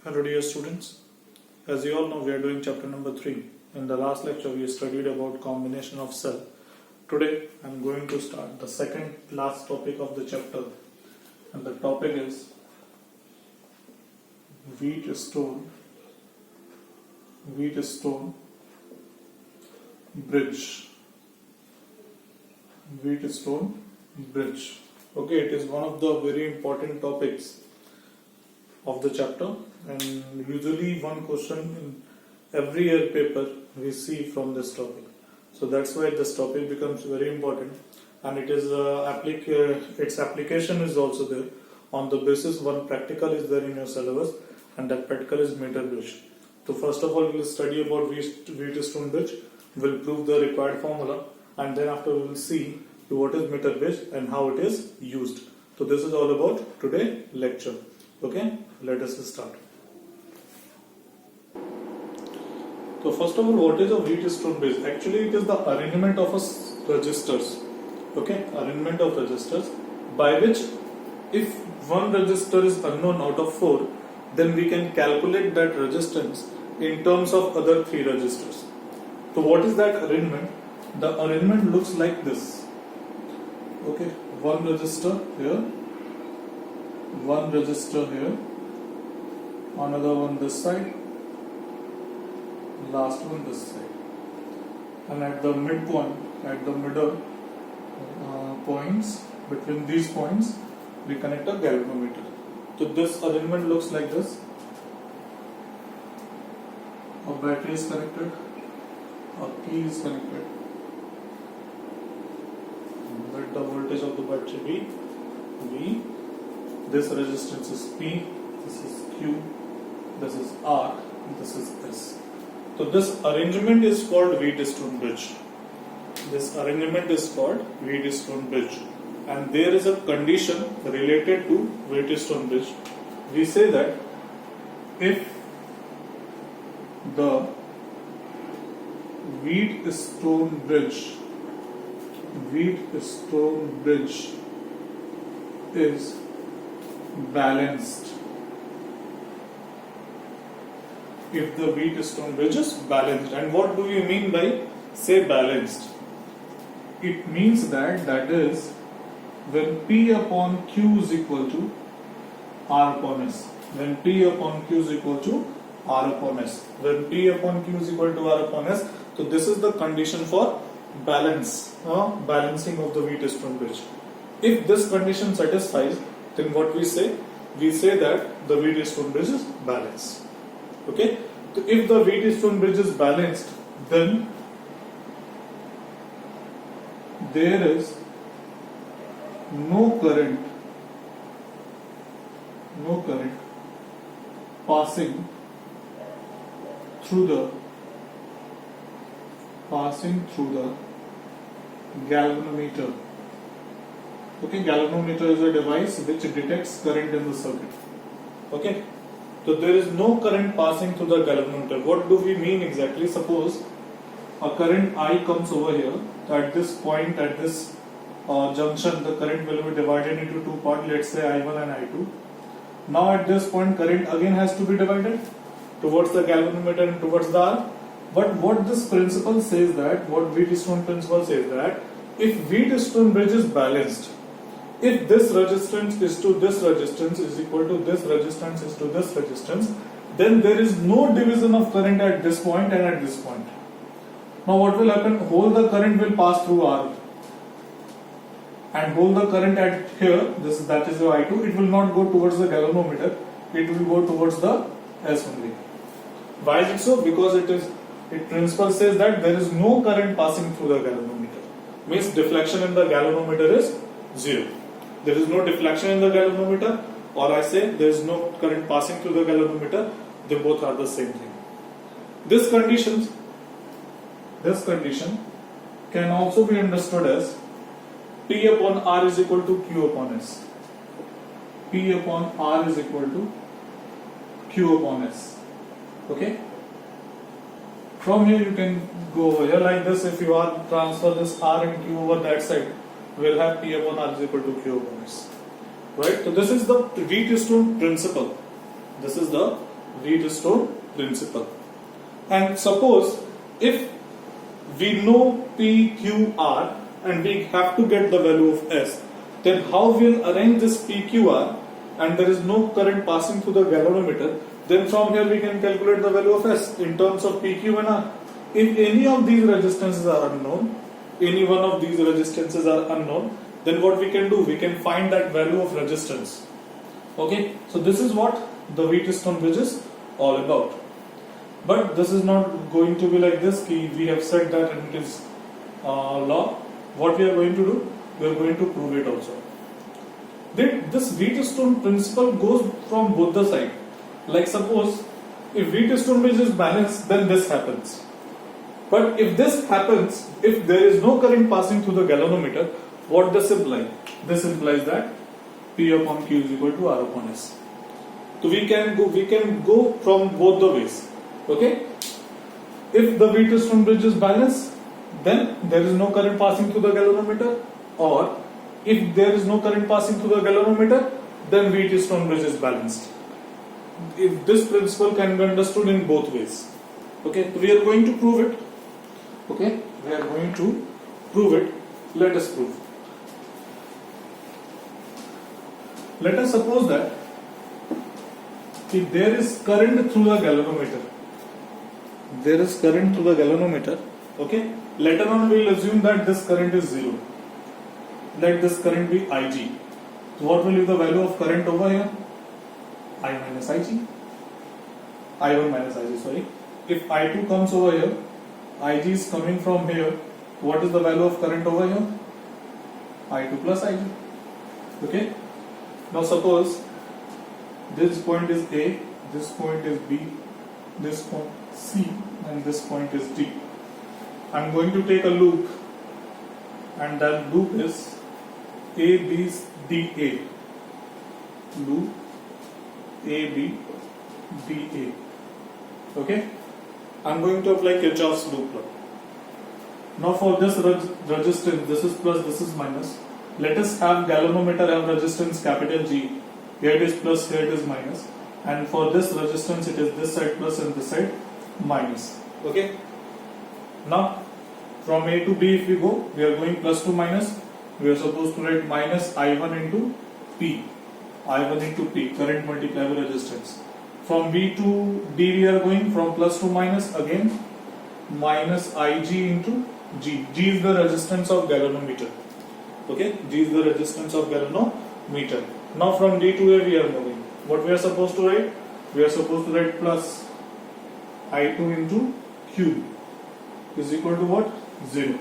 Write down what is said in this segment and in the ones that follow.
Hello dear students, as you all know we are doing chapter number 3. In the last lecture we studied about combination of cell. Today I am going to start the second last topic of the chapter, and the topic is Wheatstone bridge. Wheatstone bridge. Okay, it is one of the very important topics of the chapter, and usually one question in every year paper we see from this topic. So that's why this topic becomes very important, and it is its application is also there. On the basis one practical is there in your syllabus, and that practical is meter bridge. So first of all we will study about Wheatstone bridge, we'll prove the required formula, and then after we will see what is meter bridge and how it is used. So this is all about today lecture. Okay, let us start. So first of all, what is a Wheatstone bridge? Actually, it is the arrangement of registers. Okay, arrangement of registers by which if one register is unknown out of 4, then we can calculate that resistance in terms of other 3 registers. So what is that arrangement? The arrangement looks like this. Okay, one resistor here, one resistor here, another one this side, last one this side, and at the midpoint, at the middle points, between these points we connect a galvanometer. So this arrangement looks like this. A battery is connected, a key is connected, let the voltage of the battery be V. This resistance is P, this is Q, this is R, this is S. So this arrangement is called Wheatstone bridge. This arrangement is called Wheatstone bridge, and there is a condition related to Wheatstone bridge. We say that if the Wheatstone bridge is balanced. If the Wheatstone bridge is balanced, and what do you mean by say balanced? It means that is when P upon Q is equal to R upon S. When P upon Q is equal to R upon S. When P upon Q is equal to R upon S. So this is the condition for balancing of the Wheatstone bridge. If this condition satisfies, then what we say? We say that the Wheatstone bridge is balanced. Okay? So if the Wheatstone bridge is balanced, then there is no current passing through the galvanometer. Okay, galvanometer is a device which detects current in the circuit. Okay, so there is no current passing through the galvanometer. What do we mean exactly? Suppose a current I comes over here. At this point, at this junction, the current will be divided into 2 parts. Let's say I1 and I2. Now at this point, current again has to be divided towards the galvanometer and towards the R. But what this principle says that, what Wheatstone principle says that, if Wheatstone bridge is balanced, if this resistance is to this resistance is equal to this resistance is to this resistance, then there is no division of current at this point and at this point. Now what will happen? Whole the current will pass through R, and whole the current at here, that is your I2, it will not go towards the galvanometer, it will go towards the S only. Why is it so? Because its principle says that there is no current passing through the galvanometer. Means deflection in the galvanometer is 0. There is no deflection in the galvanometer, or I say there is no current passing through the galvanometer. They both are the same thing. This condition can also be understood as P upon R is equal to Q upon S. P upon R is equal to Q upon S. Okay? From here you can go over here like this. If you are transfer this R and Q over that side, we will have P upon R is equal to Q upon S. Right? So this is the Wheatstone principle. This is the Wheatstone principle. And suppose if we know PQR and we have to get the value of S, then how we'll arrange this PQR and there is no current passing through the galvanometer, then from here we can calculate the value of S in terms of PQ and R. If any of these resistances are unknown, any one of these resistances are unknown, then what we can do, we can find that value of resistance. Okay, so this is what the Wheatstone bridge is all about. But this is not going to be like this, we have said that and it is law. What we are going to do, we are going to prove it also. This Wheatstone principle goes from both the sides. Like suppose if Wheatstone bridge is balanced, then this happens. But if this happens, if there is no current passing through the galvanometer, what does it imply? This implies that P upon Q is equal to R upon S. So we can go from both the ways. Okay? If the Wheatstone bridge is balanced, then there is no current passing through the galvanometer, or if there is no current passing through the galvanometer, then Wheatstone bridge is balanced. If this principle can be understood in both ways. Okay, so we are going to prove it. Okay, we are going to prove it. Let us prove. Let us suppose that if there is current through the galvanometer, there is current through the galvanometer. Okay, later on we will assume that this current is 0. Let this current be Ig. So what will be the value of current over here? I minus Ig. I1 minus Ig, sorry. If I2 comes over here, Ig is coming from here. What is the value of current over here? I2 plus Ig. Okay. Now suppose this point is A, this point is B, this point C, and this point is D. I am going to take a loop, and that loop is A, B, D, A. Loop A, B, D, A. Okay? I am going to apply Kirchhoff's loop law. Now for this resistance, this is plus, this is minus. Let us have galvanometer have resistance capital G. Here it is plus, here it is minus. And for this resistance, it is this side plus and this side minus. Okay? Now, from A to B if we go, we are going plus to minus. We are supposed to write minus I1 into P. I1 into P, current multiplied by resistance. From B to D we are going from plus to minus, again minus Ig into G. G is the resistance of galvanometer. Okay, G is the resistance of galvanometer. Now from D to A we are moving. What we are supposed to write? We are supposed to write plus I2 into Q is equal to what? 0.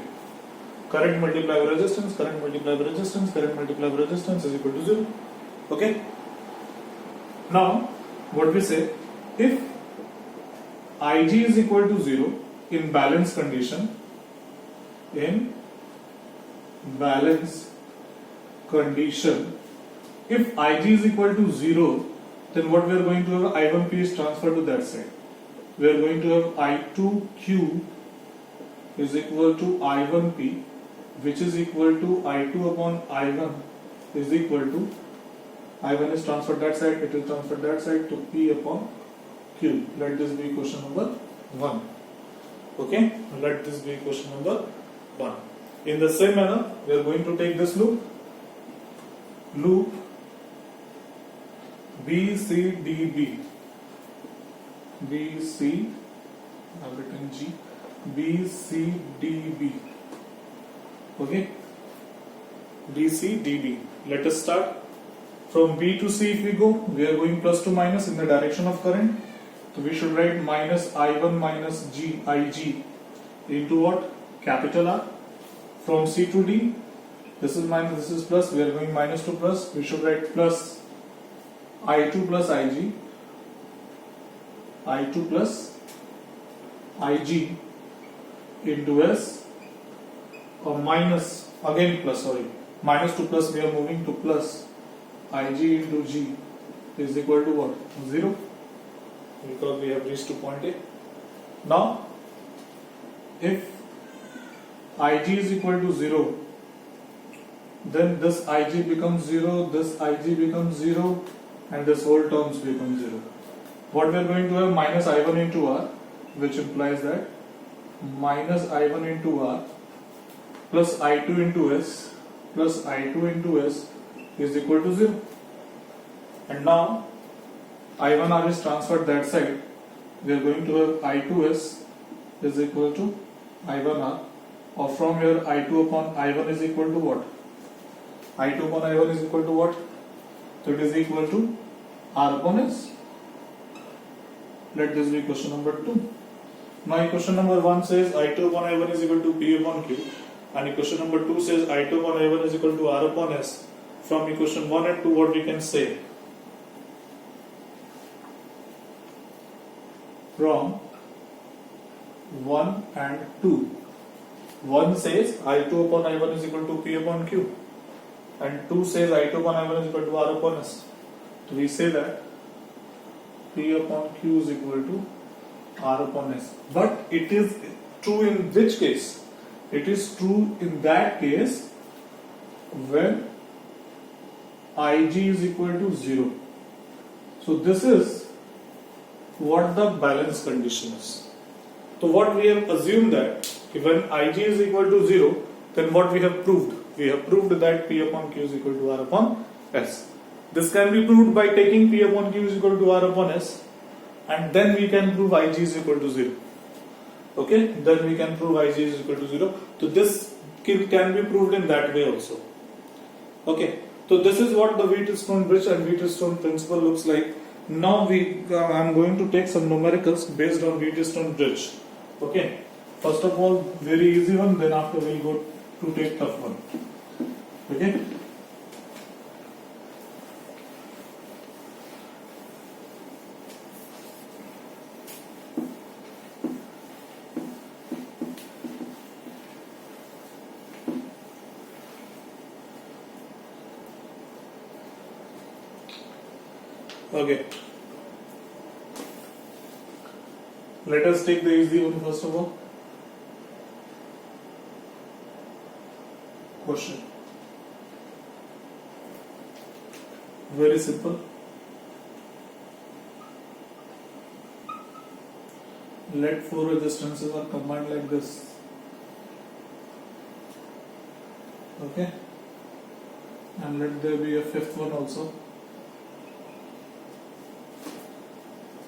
Current multiplied by resistance, current multiplied by resistance, current multiplied by resistance is equal to 0. Okay? Now, what we say, if Ig is equal to 0 in balance condition, if Ig is equal to 0, then what we are going to have, I1P is transferred to that side. We are going to have I2Q is equal to I1P, which is equal to I2 upon I1 is equal to I1 is transferred that side, it is transferred that side to P upon Q. Let this be equation number 1. Okay, let this be equation number 1. In the same manner, we are going to take this loop BCDB. BC, I've written G, BCDB. Okay, BCDB. Let us start. From B to C if we go, we are going plus to minus in the direction of current. So we should write minus I1 minus G, Ig into what? Capital R. From C to D, this is minus, this is plus, we are going minus to plus. We should write plus I2 plus Ig, I2 plus Ig into S, or minus, again plus, sorry, minus to plus, we are moving to plus Ig into G is equal to what? 0, because we have reached to point A. Now, if Ig is equal to 0, then this Ig becomes 0, this Ig becomes 0, and this whole terms become 0. what we are going to have minus I1 into R, which implies that minus I1 into R plus I2 into S plus I2 into S is equal to 0. And now I1R is transferred that side. We are going to have I2S is equal to I1R, or from here I2 upon I1 is equal to what? I2 upon I1 is equal to what? So it is equal to R upon S. Let this be question number 2. Now equation number 1 says I2 upon I1 is equal to P upon Q, and equation number 2 says I2 upon I1 is equal to R upon S. From equation 1 and 2, what we can say? From 1 and 2. 1 says I2 upon I1 is equal to P upon Q, and 2 says I2 upon I1 is equal to R upon S. So we say that P upon Q is equal to R upon S. But it is true in which case? It is true in that case when Ig is equal to 0. So this is what the balance condition is. So what we have assumed that when Ig is equal to 0, then what we have proved? We have proved that P upon Q is equal to R upon S. This can be proved by taking P upon Q is equal to R upon S, and then we can prove Ig is equal to 0. Okay, then we can prove Ig is equal to 0. So this can be proved in that way also. Okay, so this is what the Wheatstone bridge and Wheatstone principle looks like. Now I am going to take some numericals based on Wheatstone bridge. Okay, first of all very easy one, then after we will go to take tough one. Okay. Okay. Let us take the easy one first of all. Question. Very simple. Let 4 resistances are combined like this. Okay. And let there be a 5th one also.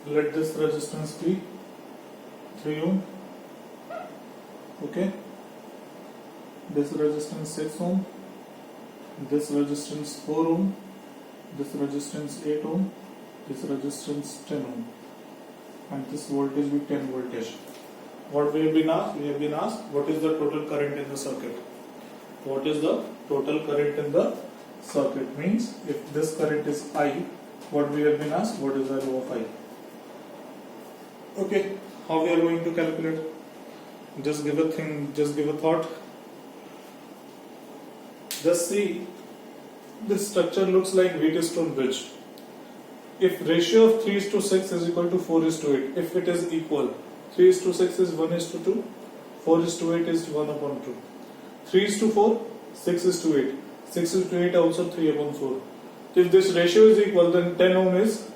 Let this resistance be 3 ohm. Okay. This resistance 6 ohm. This resistance 4 ohm. This resistance 8 ohm. This resistance 10 ohm. And this voltage be 10 voltage. What we have been asked? We have been asked what is the total current in the circuit. What is the total current in the circuit? Means if this current is I, what we have been asked? What is the value of I? Okay, how we are going to calculate? Just give a thought. Just see, this structure looks like Wheatstone bridge. If ratio of 3:6 is equal to 4:8, if it is equal, 3:6 is 1:2, 4:8 is 1 upon 2. 3:4, 6:8. 6:8 also 3 upon 4. If this ratio is equal, then 10 ohm is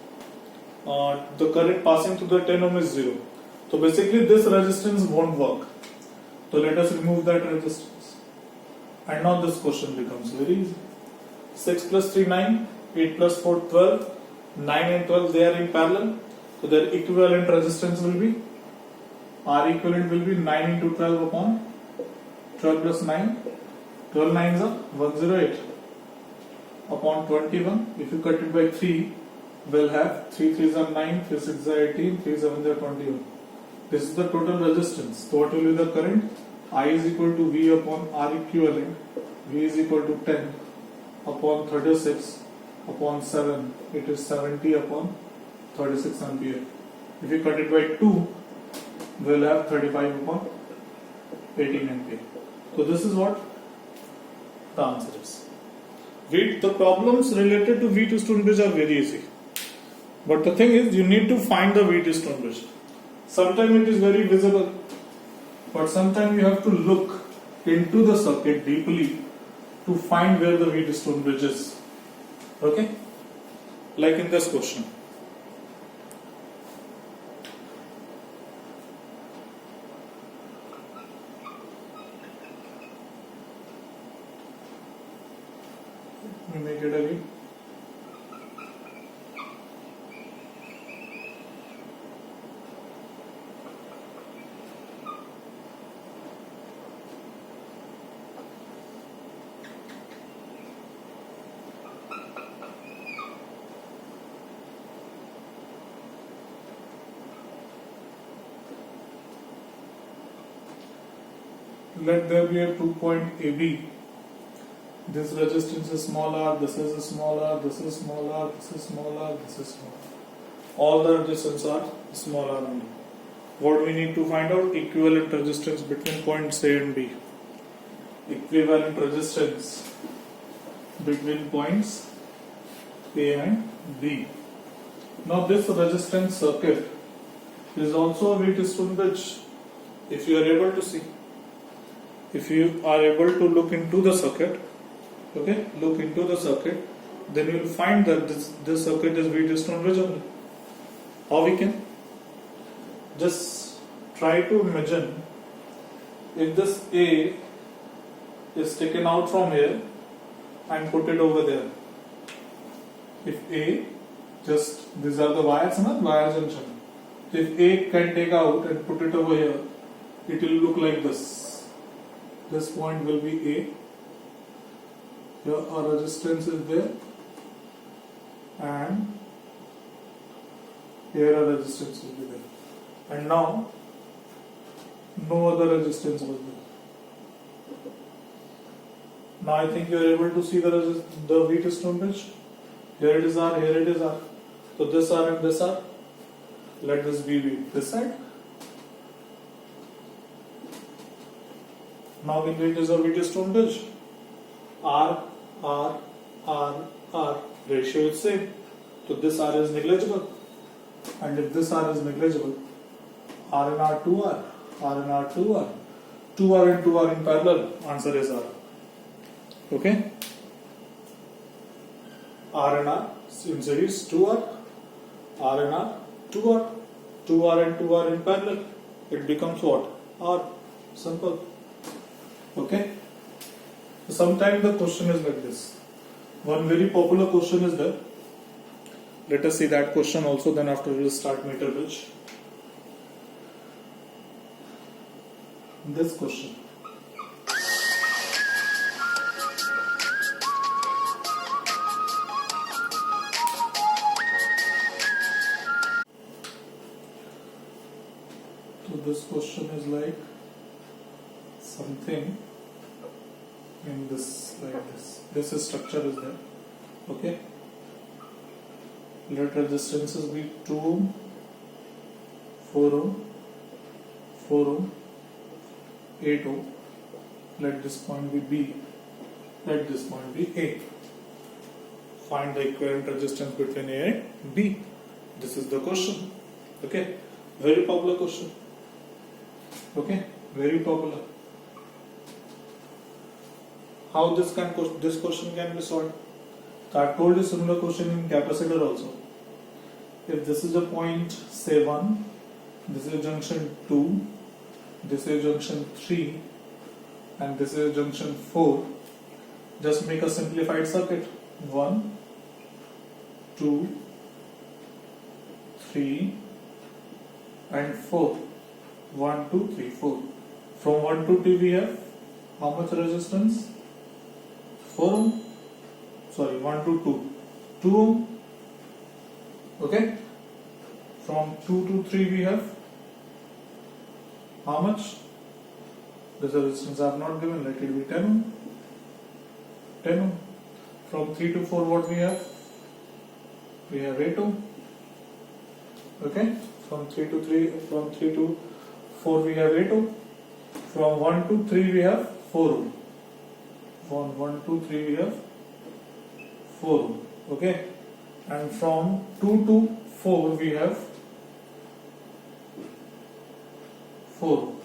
the current passing through the 10 ohm is 0. So basically this resistance won't work. So let us remove that resistance. And now this question becomes very easy. 6 plus 3, 9. 8 plus 4, 12. 9 and 12, they are in parallel. So their equivalent resistance will be, R equivalent will be 9 into 12 upon 12 plus 9. 12 9s are 108 upon 21. If you cut it by 3, we'll have 3 3s are 9, 3 6s are 18, 3 7s are 21. This is the total resistance. So what will be the current? I is equal to V upon R equivalent. V is equal to 10 upon 36 upon 7. It is 70 upon 36 ampere. If you cut it by 2, we'll have 35 upon 18 ampere. So this is what the answer is. The problems related to Wheatstone bridge are very easy. But the thing is, you need to find the Wheatstone bridge. Sometimes it is very visible, but sometimes you have to look into the circuit deeply to find where the Wheatstone bridge is. Okay? Like in this question. Let me make it again. Let there be a 2-point AB. This resistance is small r, this is small r, this is small r, this is small r, this is small r. All the resistance are small r only. What we need to find out? Equivalent resistance between points A and B. Equivalent resistance between points A and B. Now this resistance circuit is also a Wheatstone bridge. If you are able to see, if you are able to look into the circuit, okay, look into the circuit, then you will find that this circuit is Wheatstone bridge only. How we can? Just try to imagine if this A is taken out from here and put it over there. If A, just these are the wires, not wire junction. If A can take out and put it over here, it will look like this. This point will be A. Here our resistance is there, and here our resistance will be there. And now no other resistance was there. Now I think you are able to see the Wheatstone bridge. Here it is R, here it is R. So this R and this R. Let this be this side. Now we it is a Wheatstone bridge. R, R, R, R. Ratio is same. So this R is negligible. And if this R is negligible, R and R 2R, R and R 2R, 2R and 2R in parallel, answer is R. Okay? R and R in series 2R, R and R 2R, 2R and 2R in parallel, it becomes what? R. Simple. Okay? So sometimes the question is like this. One very popular question is there. Let us see that question also, then after we will start meter bridge. This question. So this question is like something in this, like this. This structure is there. Okay. Let resistances be 2 ohm, 4 ohm, 4 ohm, 8 ohm. Let this point be B. Let this point be A. Find the equivalent resistance between A and B. This is the question. Okay. Very popular question. Okay. Very popular. How this question can be solved? I told you similar question in capacitor also. If this is a point, say 1, this is junction 2, this is junction 3, and this is junction 4, just make a simplified circuit. 1, 2, 3, and 4. 1, 2, 3, 4. From 1 to 2 we have how much resistance? 4 ohm. Sorry, 1 to 2. 2 ohm. Okay. From 2 to 3 we have how much? This resistance I have not given. Let it be 10 ohm. 10 ohm. From 3 to 4 what we have? We have 8 ohm. Okay. From 3 to 4 we have 8 ohm. From 1 to 3 we have 4 ohm. From 1 to 3 we have 4 ohm. Okay. And from 2 to 4 we have 4 ohm.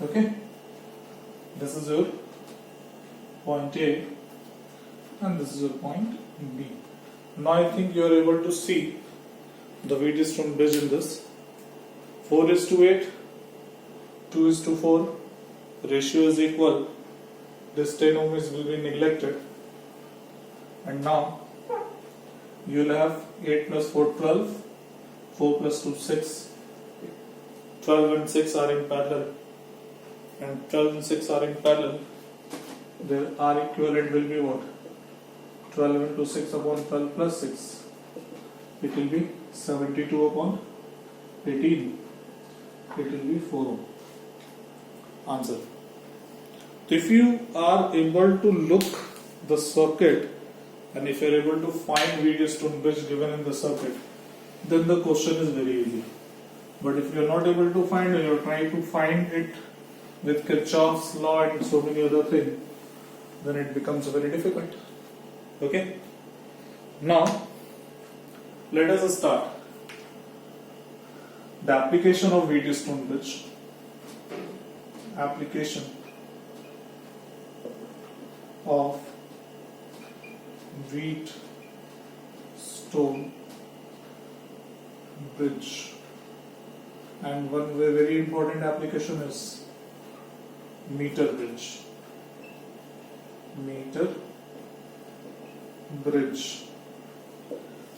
Okay. This is your point A and this is your point B. Now I think you are able to see the Wheatstone bridge in this. 4:8, 2:4, ratio is equal. This 10 ohm will be neglected. And now you will have 8 plus 4 12, 4 plus 2 6, 12 and 6 are in parallel, and 12 and 6 are in parallel. Their R equivalent will be what? 12 into 6 upon 12 plus 6. It will be 72 upon 18. It will be 4 ohm. Answer. So if you are able to look the circuit, and if you are able to find Wheatstone bridge given in the circuit, then the question is very easy. But if you are not able to find, you are trying to find it with Kirchhoff's law and so many other things, then it becomes very difficult. Okay? Now, let us start. The application of Wheatstone bridge. Application of Wheatstone bridge. And one very important application is meter bridge. Meter bridge.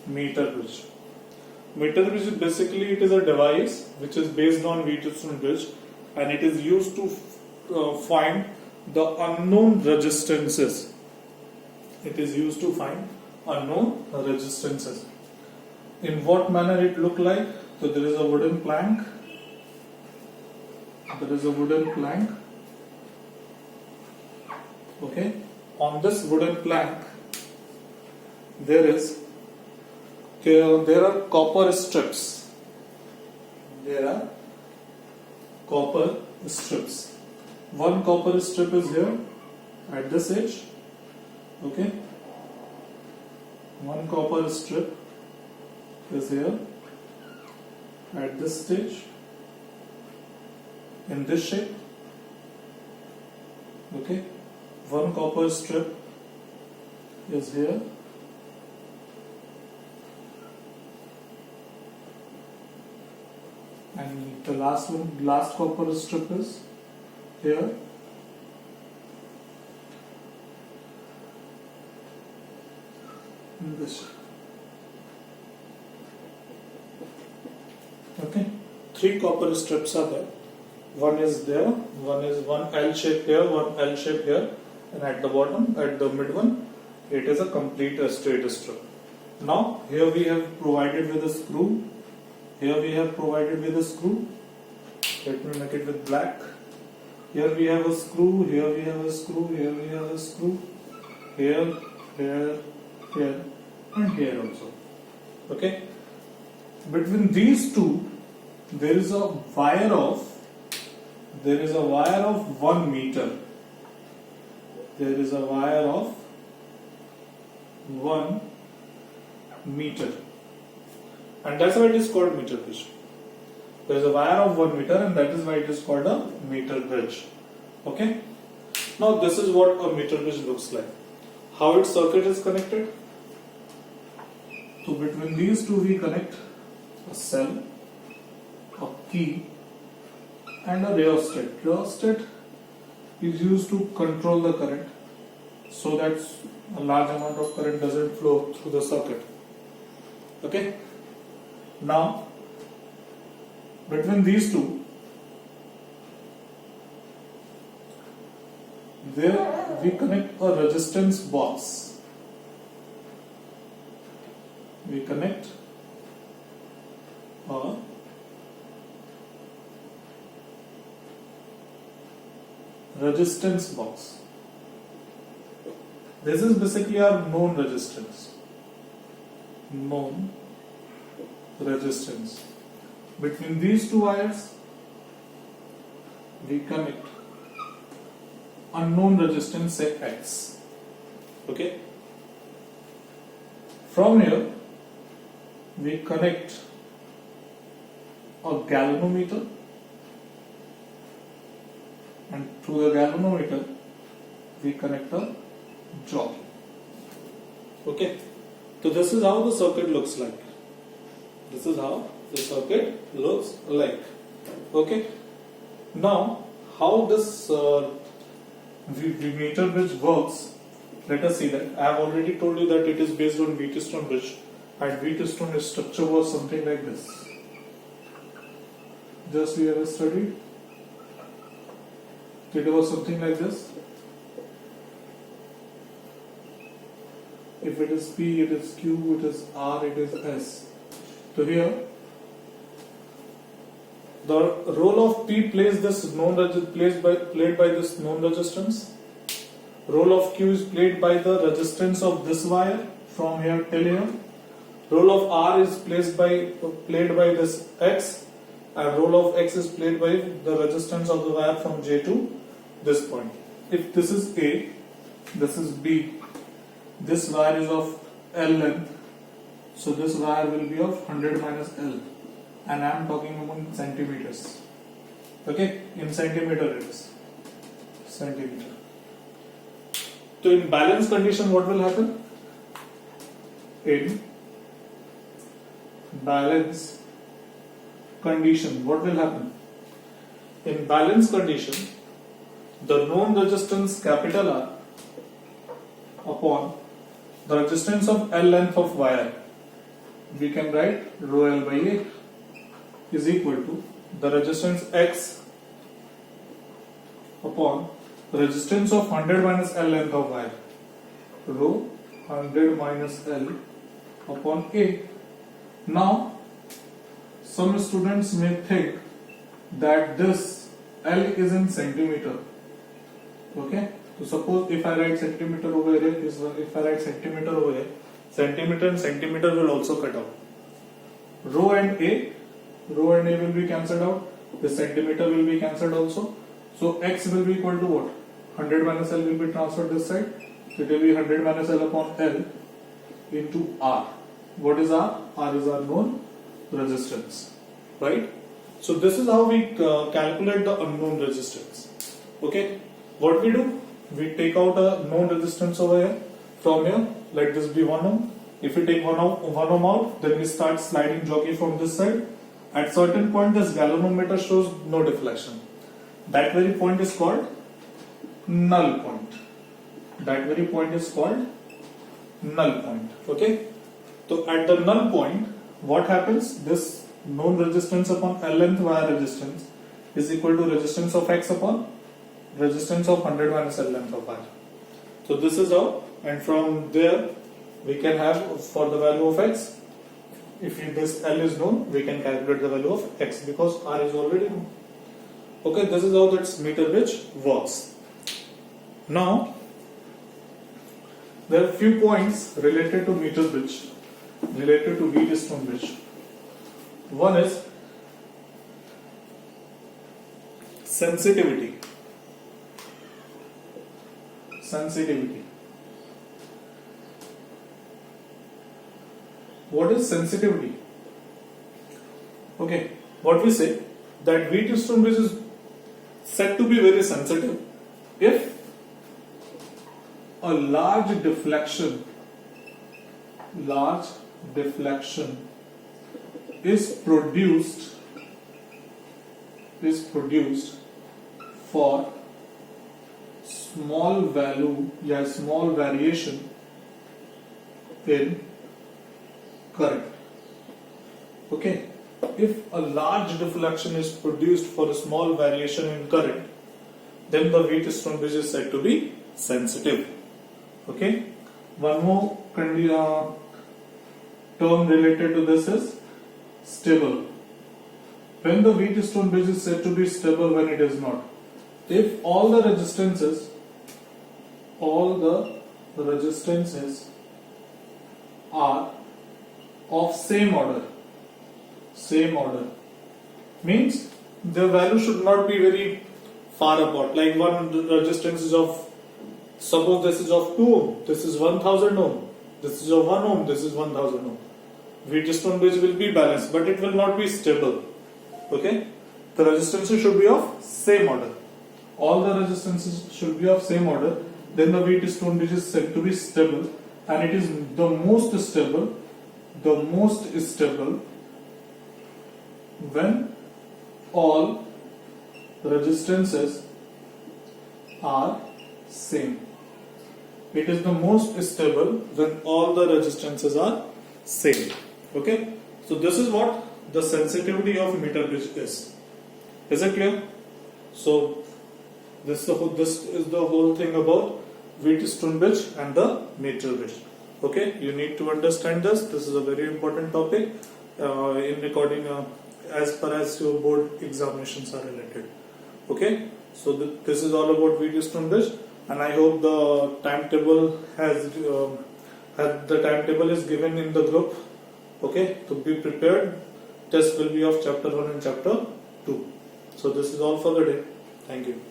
Meter bridge. Meter bridge is basically it is a device which is based on Wheatstone bridge, and it is used to find the unknown resistances. It is used to find unknown resistances. In what manner it look like? So there is a wooden plank. There is a wooden plank. Okay. On this wooden plank, there are copper strips. There are copper strips. One copper strip is here at this edge. Okay. One copper strip is here at this stage in this shape. Okay. One copper strip is here. And the last copper strip is here. In this. Okay. 3 copper strips are there. One is there, one L shape here, one L shape here, and at the bottom, at the mid one, it is a complete straight strip. Now, here we have provided with a screw. Here we have provided with a screw. Let me make it with black. Here we have a screw, here we have a screw, here we have a screw, here, here, here, and here also. Okay. Between these two, there is a wire of 1 meter. There is a wire of 1 meter. And that's why it is called meter bridge. There is a wire of 1 meter, and that is why it is called a meter bridge. Okay. Now this is what a meter bridge looks like. How its circuit is connected? So between these two we connect a cell, a key, and a rheostat. Rheostat is used to control the current so that a large amount of current doesn't flow through the circuit. Okay. Now, between these two, there we connect a resistance box. We connect a resistance box. This is basically our known resistance. Known resistance. Between these two wires, we connect unknown resistance, say X. Okay. From here, we connect a galvanometer, and through the galvanometer, we connect a jockey. Okay. So this is how the circuit looks like. This is how the circuit looks like. Okay. Now, how this meter bridge works Let us see that. I have already told you that it is based on Wheatstone bridge, and Wheatstone structure was something like this. Just we have studied. It was something like this. If it is P, it is Q, it is R, it is S. So here, the role of P plays this played by this known resistance. Role of Q is played by the resistance of this wire from here till here. Role of R is played by this X, and role of X is played by the resistance of the wire from J to this point. If this is A, this is B, this wire is of L length, so this wire will be of 100 minus L, and I am talking about centimeters. Okay, in centimeter it is centimeter. So in balance condition, what will happen? In balance condition, what will happen? In balance condition, the known resistance capital R upon the resistance of L length of wire, we can write rho L by A is equal to the resistance X upon the resistance of 100 minus L length of wire, rho 100 minus L upon A. Now, some students may think that this L is in centimeter. Okay, so suppose if I write centimeter over here, if I write centimeter over here, centimeter and centimeter will also cut out. Rho and A will be cancelled out. The centimeter will be cancelled also. So X will be equal to what? 100 minus L will be transferred this side. So it will be 100 minus L upon L into R. What is R? R is our known resistance, right? So this is how we calculate the unknown resistance. Okay, what we do? We take out a known resistance over here. From here, let this be 1 ohm. If we take 1 ohm out, then we start sliding jockey from this side. At certain point, this galvanometer shows no deflection. That very point is called null point. That very point is called null point. Okay. So at the null point, what happens? This known resistance upon L length wire resistance is equal to resistance of X upon resistance of 100 minus L length of wire. So this is how, and from there we can have for the value of X, if this L is known, we can calculate the value of X because R is already known. Okay, this is how that meter bridge works. Now, there are few points related to meter bridge, related to Wheatstone bridge. One is sensitivity. Sensitivity. What is sensitivity? Okay, what we say that Wheatstone bridge is said to be very sensitive if a large deflection is produced for small variation in current. Okay, if a large deflection is produced for a small variation in current, then the Wheatstone bridge is said to be sensitive. Okay, one more term related to this is stable. When the Wheatstone bridge is said to be stable, when it is not. If all the resistances are of same order, means the value should not be very far apart. Like one resistance is of, suppose this is of 2 ohm, this is 1000 ohm, this is of 1 ohm, this is 1000 ohm. Wheatstone bridge will be balanced, but it will not be stable. Okay, the resistances should be of same order. All the resistances should be of same order. Then the Wheatstone bridge is said to be stable, and it is the most stable when all resistances are same. it is the most stable when all the resistances are same. Okay, so this is what the sensitivity of meter bridge is. Is it clear? So this is the whole thing about Wheatstone bridge and the meter bridge. Okay, you need to understand this. This is a very important topic in recording as far as your board examinations are related. Okay, so this is all about Wheatstone bridge, and I hope the timetable the timetable is given in the group. Okay, to be prepared. Test will be of chapter 1 and chapter 2. So this is all for the day. Thank you.